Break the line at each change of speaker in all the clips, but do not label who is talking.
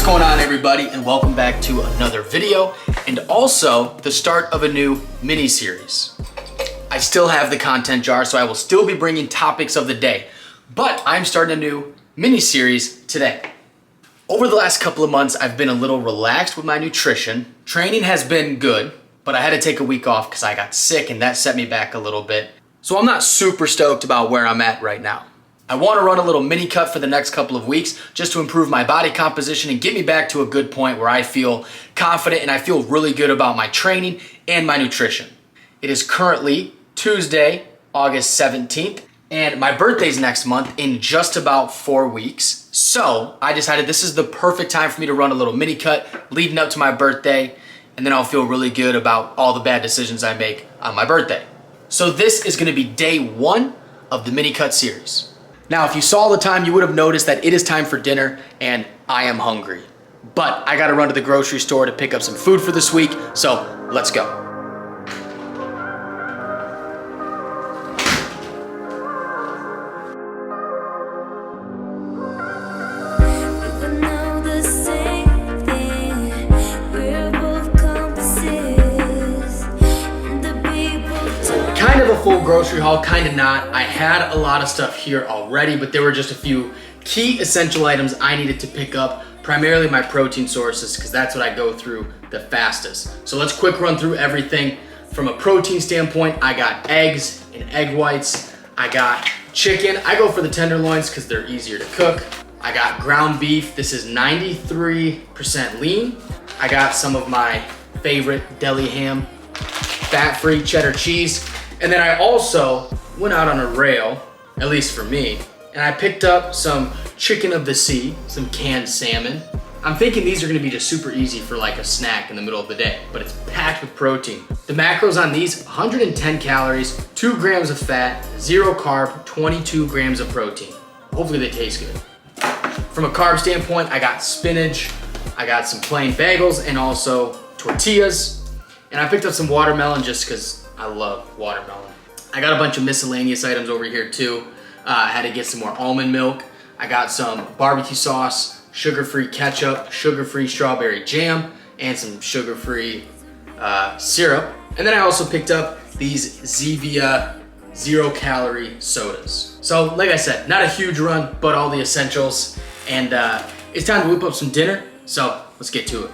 What's going on, everybody, and welcome back to another video and also the start of a new mini series. I still have the content jar, so I will still be bringing topics of the day, but I'm starting a new mini series today. Over the last couple of months, I've been a little relaxed with my nutrition. Training has been good, but I had to take a week off because I got sick and that set me back a little bit. So I'm not super stoked about where I'm at right now. I want to run a little mini cut for the next couple of weeks just to improve my body composition and get me back to a good point where I feel confident and I feel really good about my training and my nutrition. It is currently Tuesday, August 17th, and my birthday's next month in just about 4 weeks. So I decided this is the perfect time for me to run a little mini cut leading up to my birthday, and then I'll feel really good about all the bad decisions I make on my birthday. So this is going to be day one of the mini cut series. Now, if you saw the time, you would have noticed that it is time for dinner and I am hungry. But I gotta run to the grocery store to pick up some food for this week, so let's go. Kind of a full grocery haul, kind of not. I had a lot of stuff here already, but there were just a few key essential items I needed to pick up, primarily my protein sources, because that's what I go through the fastest. So let's quick run through everything. From a protein standpoint, I got eggs and egg whites. I got chicken. I go for the tenderloins because they're easier to cook. I got ground beef. This is 93% lean. I got some of my favorite deli ham, fat-free cheddar cheese. And then I also went out on a rail, at least for me, and I picked up some chicken of the sea, some canned salmon. I'm thinking these are gonna be just super easy for like a snack in the middle of the day, but it's packed with protein. The macros on these, 110 calories, 2 grams of fat, 0 carb, 22 grams of protein. Hopefully they taste good. From a carb standpoint, I got spinach, I got some plain bagels, and also tortillas. And I picked up some watermelon just because I love watermelon. I got a bunch of miscellaneous items over here too. I had to get some more almond milk. I got some barbecue sauce, sugar-free ketchup, sugar-free strawberry jam, and some sugar-free syrup. And then I also picked up these Zevia 0-calorie sodas. So like I said, not a huge run, but all the essentials. And it's time to whip up some dinner, so let's get to it.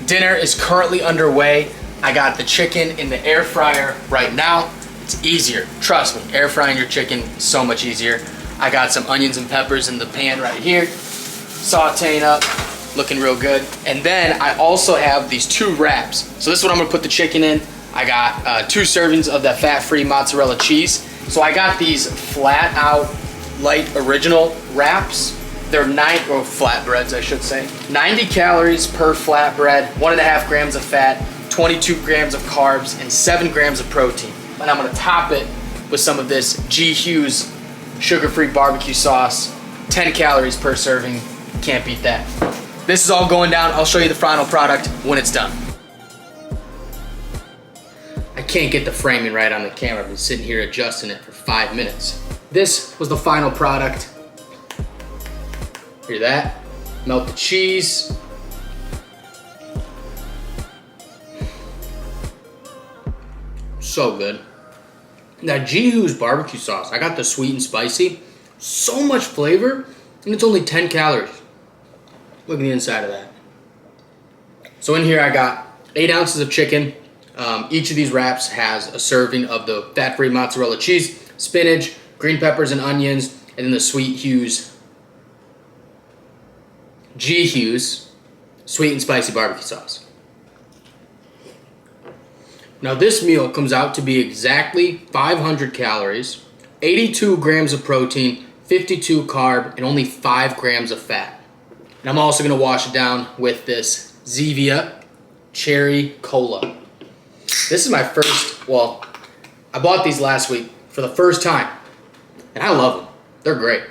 Dinner is currently underway. I got the chicken in the air fryer right now. It's easier, trust me, air frying your chicken is so much easier. I got some onions and peppers in the pan right here, sauteing up, looking real good. And then I also have these 2 wraps. So this is what I'm gonna put the chicken in. I got 2 servings of that fat-free mozzarella cheese. So I got these flat out light original wraps. They're flatbreads, I should say. 90 calories per flatbread, 1.5 grams of fat, 22 grams of carbs, and 7 grams of protein. And I'm gonna top it with some of this G. Hughes sugar-free barbecue sauce. 10 calories per serving, can't beat that. This is all going down. I'll show you the final product when it's done. I can't get the framing right on the camera. I've been sitting here adjusting it for 5 minutes. This was the final product. Hear that? Melt the cheese. So good. That G. Hughes barbecue sauce, I got the sweet and spicy. So much flavor, and it's only 10 calories. Look at the inside of that. So in here I got 8 ounces of chicken. Each of these wraps has a serving of the fat-free mozzarella cheese, spinach, green peppers and onions, and then the G. Hughes sweet and spicy barbecue sauce. Now this meal comes out to be exactly 500 calories, 82 grams of protein, 52 carb, and only 5 grams of fat. And I'm also gonna wash it down with this Zevia Cherry Cola. This is my first, well, I bought these last week for the first time, and I love them. They're great.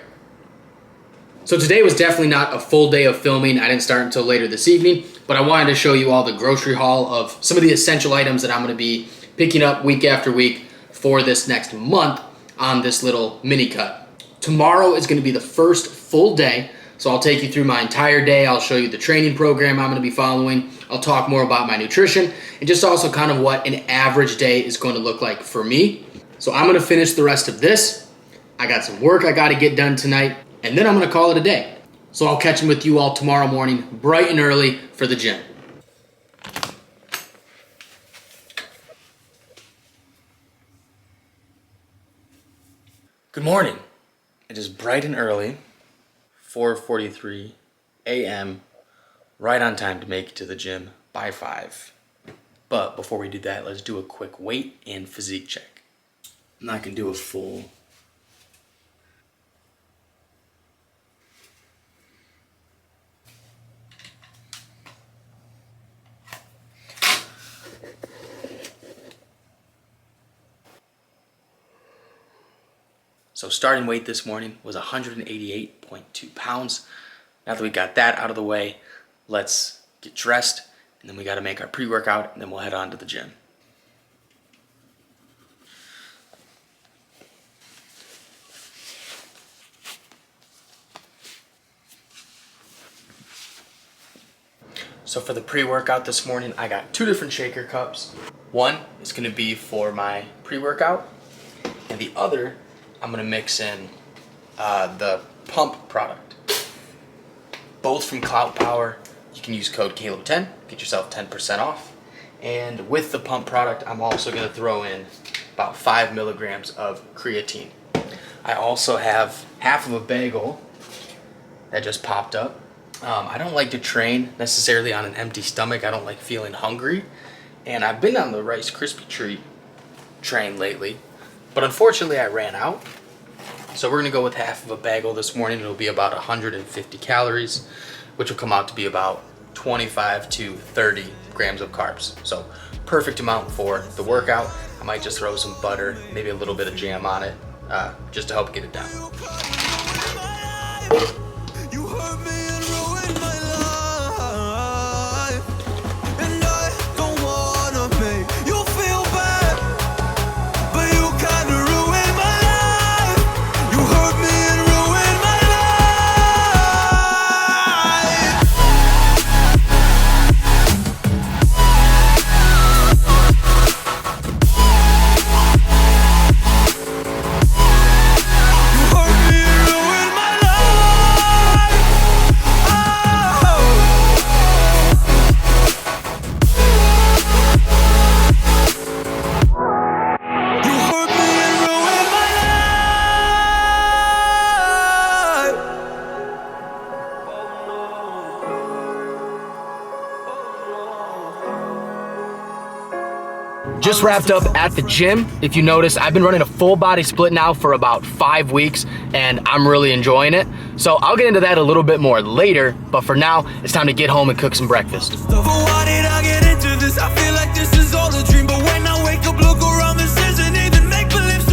So today was definitely not a full day of filming. I didn't start until later this evening, but I wanted to show you all the grocery haul of some of the essential items that I'm gonna be picking up week after week for this next month on this little mini cut. Tomorrow is gonna be the first full day, So I'll take you through my entire day. I'll show you the training program I'm going to be following. I'll talk more about my nutrition and just also kind of what an average day is going to look like for me. So I'm going to finish the rest of this. I got some work I got to get done tonight, and then I'm going to call it a day. So I'll catch with you all tomorrow morning, bright and early for the gym. Good morning. It is bright and early, 4:43 a.m., right on time to make it to the gym by 5. But before we do that, let's do a quick weight and physique check. I'm not going to do a full So starting weight this morning was 188.2 pounds. Now that we got that out of the way, let's get dressed, and then we got to make our pre-workout, and then we'll head on to the gym. So for the pre-workout this morning, I got 2 different shaker cups. One is going to be for my pre-workout, and the other I'm going to mix in the pump product. Both from Clout Power. You can use code Caleb10, get yourself 10% off. And with the pump product, I'm also going to throw in about 5 milligrams of creatine. I also have half of a bagel that just popped up. I don't like to train necessarily on an empty stomach. I don't like feeling hungry. And I've been on the Rice Krispie Treat train lately, but unfortunately I ran out. So we're gonna go with half of a bagel this morning. It'll be about 150 calories, which will come out to be about 25 to 30 grams of carbs. So perfect amount for the workout. I might just throw some butter, maybe a little bit of jam on it, just to help get it down. Just wrapped up at the gym. If you notice, I've been running a full body split now for about 5 weeks, and I'm really enjoying it. So I'll get into that a little bit more later, but for now, it's time to get home and cook some breakfast.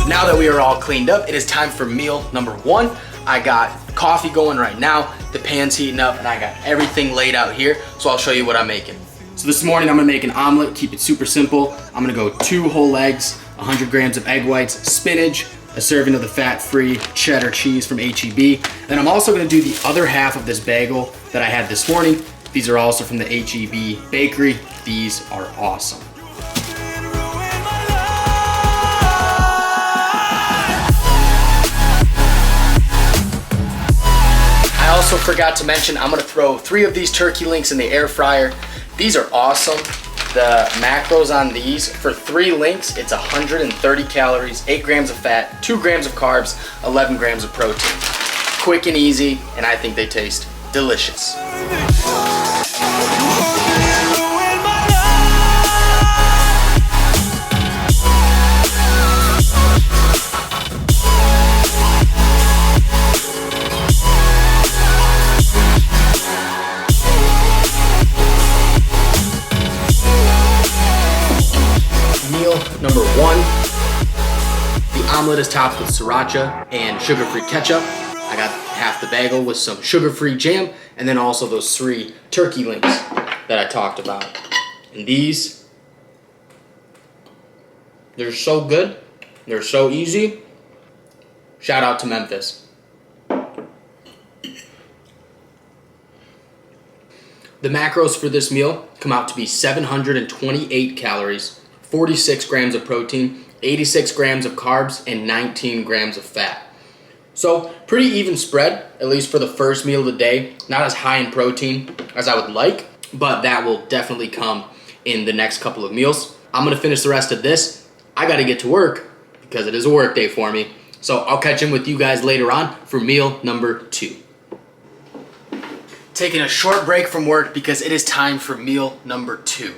Now that we are all cleaned up, it is time for meal number 1. I got coffee going right now, the pan's heating up, and I got everything laid out here, so I'll show you what I'm making. So this morning I'm gonna make an omelet, keep it super simple. I'm gonna go 2 whole eggs, 100 grams of egg whites, spinach, a serving of the fat-free cheddar cheese from H-E-B. Then I'm also gonna do the other half of this bagel that I had this morning. These are also from the H-E-B bakery. These are awesome. I also forgot to mention, I'm gonna throw 3 of these turkey links in the air fryer. These are awesome. The macros on these, for 3 links, it's 130 calories, 8 grams of fat, 2 grams of carbs, 11 grams of protein. Quick and easy, and I think they taste delicious. Number 1, the omelet is topped with sriracha and sugar-free ketchup. I got half the bagel with some sugar-free jam, and then also those 3 turkey links that I talked about. And these, they're so good, they're so easy. Shout out to Memphis. The macros for this meal come out to be 728 calories, 46 grams of protein, 86 grams of carbs, and 19 grams of fat. So pretty even spread, at least for the first meal of the day. Not as high in protein as I would like, but that will definitely come in the next couple of meals. I'm gonna finish the rest of this. I gotta get to work because it is a work day for me. So I'll catch in with you guys later on for meal number 2. Taking a short break from work because it is time for meal number 2.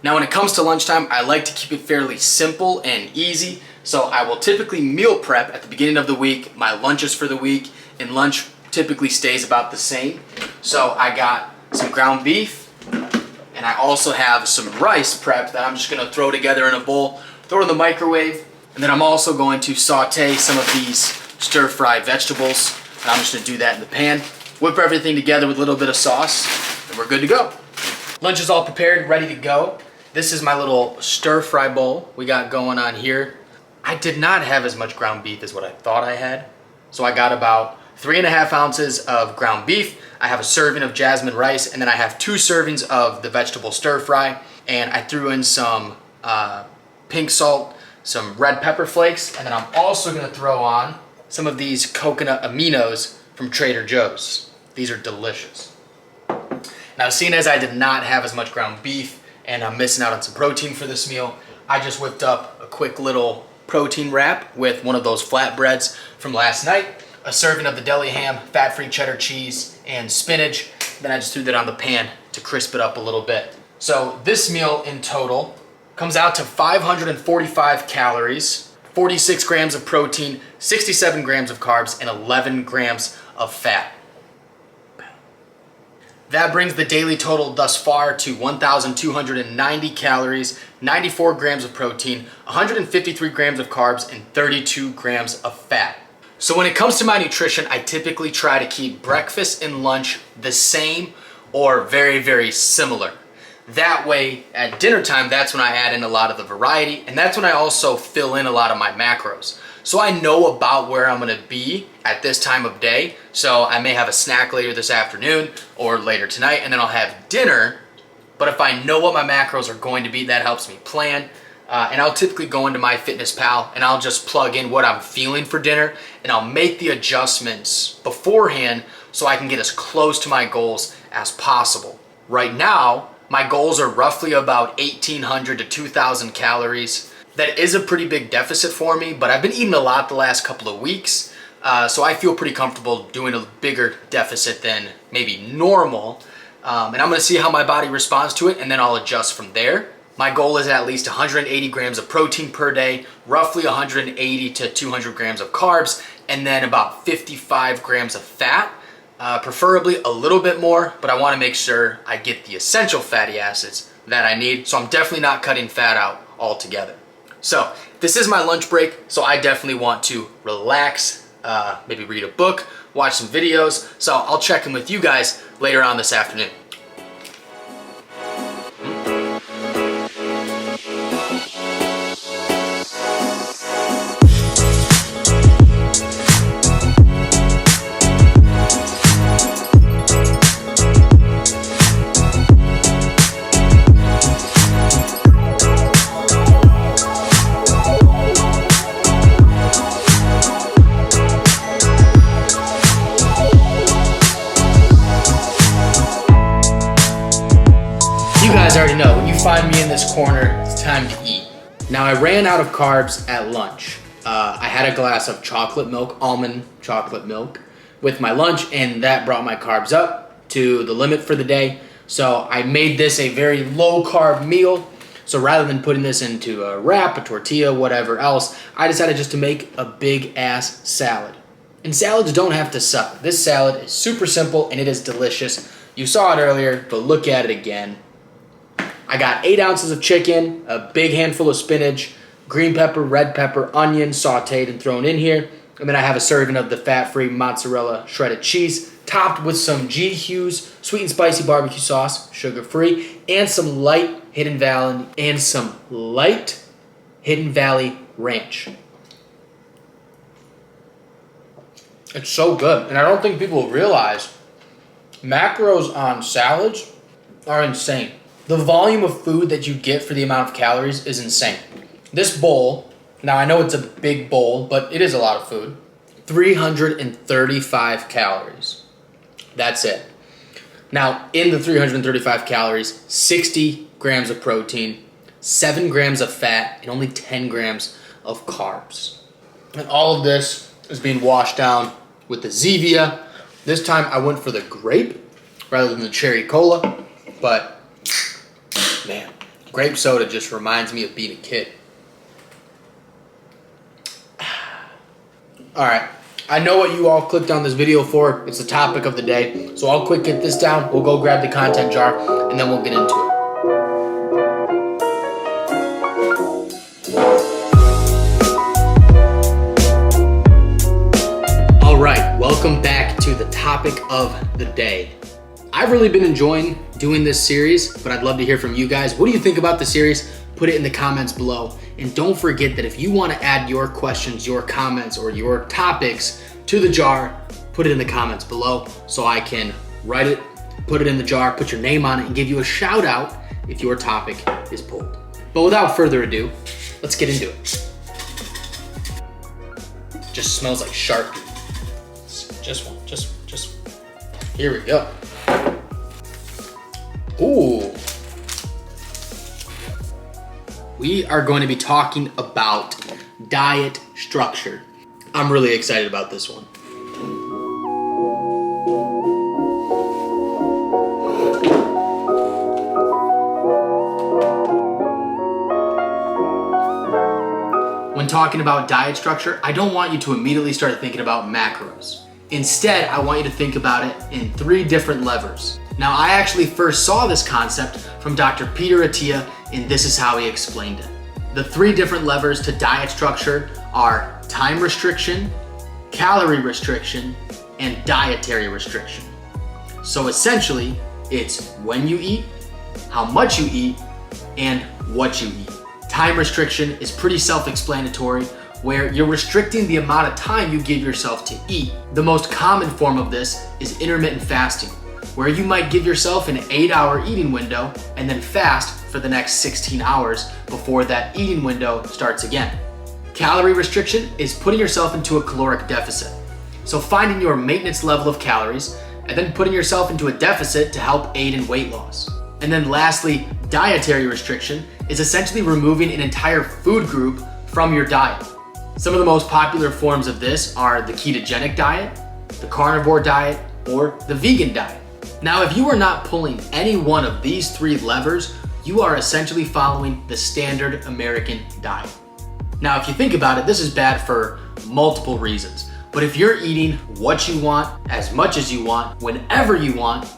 Now when it comes to lunchtime, I like to keep it fairly simple and easy. So I will typically meal prep at the beginning of the week, my lunches for the week, and lunch typically stays about the same. So I got some ground beef, and I also have some rice prep that I'm just gonna throw together in a bowl, throw it in the microwave, and then I'm also going to saute some of these stir-fry vegetables, and I'm just gonna do that in the pan, whip everything together with a little bit of sauce, and we're good to go. Lunch is all prepared, ready to go. This is my little stir-fry bowl we got going on here. I did not have as much ground beef as what I thought I had. So I got about 3.5 ounces of ground beef. I have a serving of jasmine rice, and then I have 2 servings of the vegetable stir-fry. And I threw in some pink salt, some red pepper flakes, and then I'm also gonna throw on some of these coconut aminos from Trader Joe's. These are delicious. Now, seeing as I did not have as much ground beef, and I'm missing out on some protein for this meal, I just whipped up a quick little protein wrap with one of those flatbreads from last night, a serving of the deli ham, fat-free cheddar cheese, and spinach. Then I just threw that on the pan to crisp it up a little bit. So this meal in total comes out to 545 calories, 46 grams of protein, 67 grams of carbs, and 11 grams of fat. That brings the daily total thus far to 1,290 calories, 94 grams of protein, 153 grams of carbs, and 32 grams of fat. So when it comes to my nutrition, I typically try to keep breakfast and lunch the same or very, very similar. That way, at dinner time, that's when I add in a lot of the variety, and that's when I also fill in a lot of my macros. So I know about where I'm gonna be at this time of day. So I may have a snack later this afternoon or later tonight, and then I'll have dinner. But if I know what my macros are going to be, that helps me plan. And I'll typically go into MyFitnessPal and I'll just plug in what I'm feeling for dinner, and I'll make the adjustments beforehand so I can get as close to my goals as possible. Right now, my goals are roughly about 1,800 to 2,000 calories. That is a pretty big deficit for me, but I've been eating a lot the last couple of weeks, so I feel pretty comfortable doing a bigger deficit than maybe normal. And I'm gonna see how my body responds to it, and then I'll adjust from there. My goal is at least 180 grams of protein per day, roughly 180 to 200 grams of carbs, and then about 55 grams of fat. Preferably a little bit more, but I wanna make sure I get the essential fatty acids that I need, so I'm definitely not cutting fat out altogether. So this is my lunch break, so I definitely want to relax, maybe read a book, watch some videos. So I'll check in with you guys later on this afternoon. You guys already know, when you find me in this corner, it's time to eat. Now I ran out of carbs at lunch. I had a glass of chocolate milk, almond chocolate milk, with my lunch, and that brought my carbs up to the limit for the day. So I made this a very low carb meal. So rather than putting this into a wrap, a tortilla, whatever else, I decided just to make a big ass salad. And salads don't have to suck. This salad is super simple and it is delicious. You saw it earlier, but look at it again. I got 8 ounces of chicken, a big handful of spinach, green pepper, red pepper, onion sauteed and thrown in here. And then I have a serving of the fat-free mozzarella shredded cheese, topped with some G. Hughes sweet and spicy barbecue sauce, sugar-free, and some light Hidden Valley ranch. It's so good. And I don't think people realize macros on salads are insane. The volume of food that you get for the amount of calories is insane. This bowl, now I know it's a big bowl, but it is a lot of food. 335 calories. That's it. Now, in the 335 calories, 60 grams of protein, 7 grams of fat, and only 10 grams of carbs. And all of this is being washed down with the Zevia. This time I went for the grape rather than the cherry cola, but man, grape soda just reminds me of being a kid. All right, I know what you all clicked on this video for. It's the topic of the day. So I'll quick get this down. We'll go grab the content jar and then we'll get into it. All right, welcome back to the topic of the day. I've really been enjoying doing this series, but I'd love to hear from you guys. What do you think about the series? Put it in the comments below. And don't forget that if you want to add your questions, your comments, or your topics to the jar, put it in the comments below so I can write it, put it in the jar, put your name on it, and give you a shout out if your topic is pulled. But without further ado, let's get into it. Just smells like Sharpie. Just one. Here we go. Ooh. We are going to be talking about diet structure. I'm really excited about this one. When talking about diet structure, I don't want you to immediately start thinking about macros. Instead, I want you to think about it in 3 different levers. Now, I actually first saw this concept from Dr. Peter Attia, and this is how he explained it. The 3 different levers to diet structure are time restriction, calorie restriction, and dietary restriction. So essentially, it's when you eat, how much you eat, and what you eat. Time restriction is pretty self-explanatory, where you're restricting the amount of time you give yourself to eat. The most common form of this is intermittent fasting, where you might give yourself an 8-hour eating window and then fast for the next 16 hours before that eating window starts again. Calorie restriction is putting yourself into a caloric deficit. So finding your maintenance level of calories and then putting yourself into a deficit to help aid in weight loss. And then lastly, dietary restriction is essentially removing an entire food group from your diet. Some of the most popular forms of this are the ketogenic diet, the carnivore diet, or the vegan diet. Now, if you are not pulling any one of these 3 levers, you are essentially following the standard American diet. Now, if you think about it, this is bad for multiple reasons. But if you're eating what you want, as much as you want, whenever you want,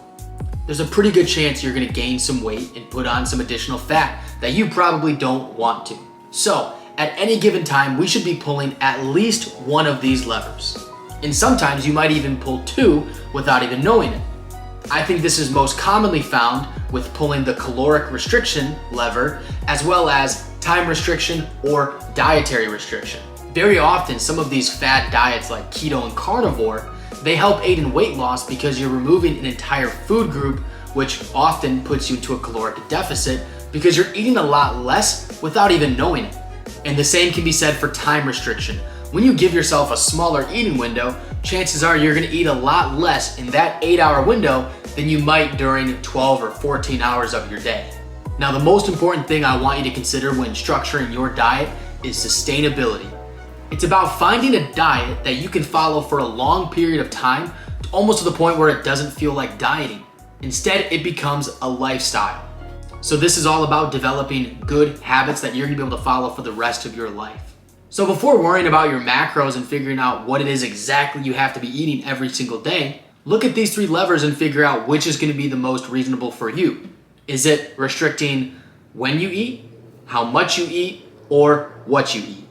there's a pretty good chance you're gonna gain some weight and put on some additional fat that you probably don't want to. So, at any given time, we should be pulling at least one of these levers. And sometimes you might even pull 2 without even knowing it. I think this is most commonly found with pulling the caloric restriction lever, as well as time restriction or dietary restriction. Very often, some of these fad diets like keto and carnivore, they help aid in weight loss because you're removing an entire food group, which often puts you into a caloric deficit because you're eating a lot less without even knowing it. And the same can be said for time restriction. When you give yourself a smaller eating window, chances are you're gonna eat a lot less in that 8-hour window than you might during 12 or 14 hours of your day. Now, the most important thing I want you to consider when structuring your diet is sustainability. It's about finding a diet that you can follow for a long period of time, almost to the point where it doesn't feel like dieting. Instead, it becomes a lifestyle. So this is all about developing good habits that you're gonna be able to follow for the rest of your life. So before worrying about your macros and figuring out what it is exactly you have to be eating every single day, look at these 3 levers and figure out which is gonna be the most reasonable for you. Is it restricting when you eat, how much you eat, or what you eat?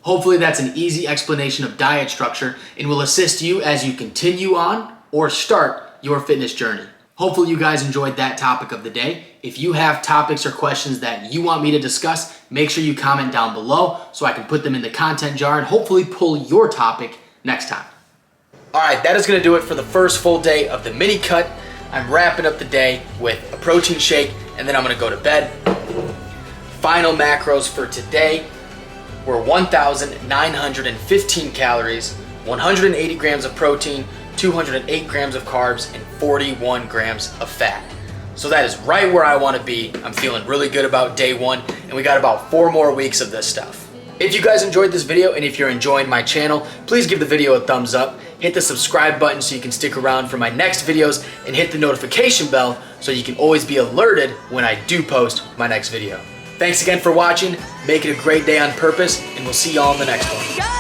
Hopefully that's an easy explanation of diet structure and will assist you as you continue on or start your fitness journey. Hopefully you guys enjoyed that topic of the day. If you have topics or questions that you want me to discuss, make sure you comment down below so I can put them in the content jar and hopefully pull your topic next time. All right, that is gonna do it for the first full day of the mini cut. I'm wrapping up the day with a protein shake and then I'm gonna go to bed. Final macros for today were 1,915 calories, 180 grams of protein, 208 grams of carbs, and 41 grams of fat. So that is right where I want to be. I'm feeling really good about day one, and we got about 4 more weeks of this stuff. If you guys enjoyed this video and if you're enjoying my channel, please give the video a thumbs up, hit the subscribe button so you can stick around for my next videos, and hit the notification bell so you can always be alerted when I do post my next video. Thanks again for watching, make it a great day on purpose, and we'll see y'all in the next one.